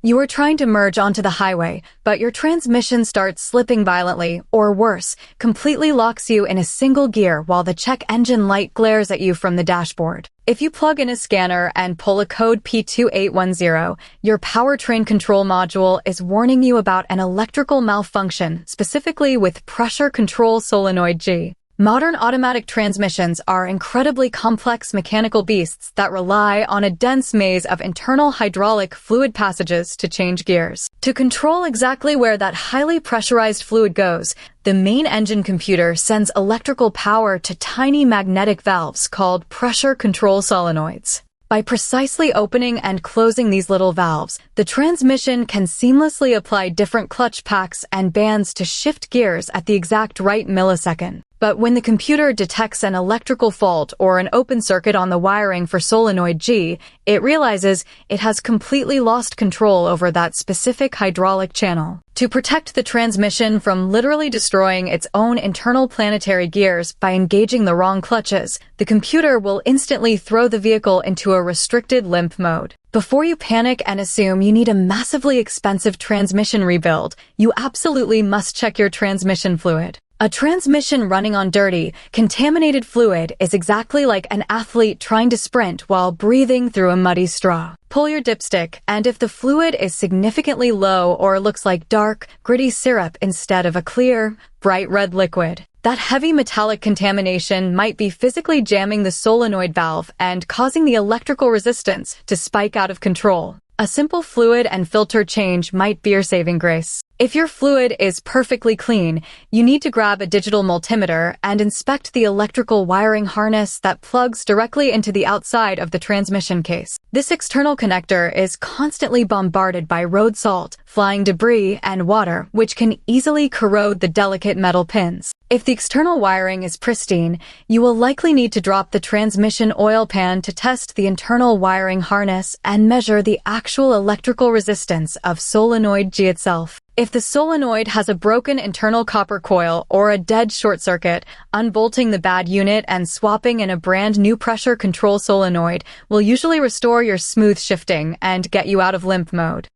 You are trying to merge onto the highway, but your transmission starts slipping violently, or worse, completely locks you in a single gear while the check engine light glares at you from the dashboard. If you plug in a scanner and pull a code P2810, your powertrain control module is warning you about an electrical malfunction, specifically with pressure control solenoid G. Modern automatic transmissions are incredibly complex mechanical beasts that rely on a dense maze of internal hydraulic fluid passages to change gears. To control exactly where that highly pressurized fluid goes, the main engine computer sends electrical power to tiny magnetic valves called pressure control solenoids. By precisely opening and closing these little valves, the transmission can seamlessly apply different clutch packs and bands to shift gears at the exact right millisecond. But when the computer detects an electrical fault or an open circuit on the wiring for solenoid G, it realizes it has completely lost control over that specific hydraulic channel. To protect the transmission from literally destroying its own internal planetary gears by engaging the wrong clutches, the computer will instantly throw the vehicle into a restricted limp mode. Before you panic and assume you need a massively expensive transmission rebuild, you absolutely must check your transmission fluid. A transmission running on dirty, contaminated fluid is exactly like an athlete trying to sprint while breathing through a muddy straw. Pull your dipstick, and if the fluid is significantly low or looks like dark, gritty syrup instead of a clear, bright red liquid, that heavy metallic contamination might be physically jamming the solenoid valve and causing the electrical resistance to spike out of control. A simple fluid and filter change might be your saving grace. If your fluid is perfectly clean, you need to grab a digital multimeter and inspect the electrical wiring harness that plugs directly into the outside of the transmission case. This external connector is constantly bombarded by road salt, flying debris, and water, which can easily corrode the delicate metal pins. If the external wiring is pristine, you will likely need to drop the transmission oil pan to test the internal wiring harness and measure the actual electrical resistance of solenoid G itself. If the solenoid has a broken internal copper coil or a dead short circuit, unbolting the bad unit and swapping in a brand new pressure control solenoid will usually restore your smooth shifting and get you out of limp mode.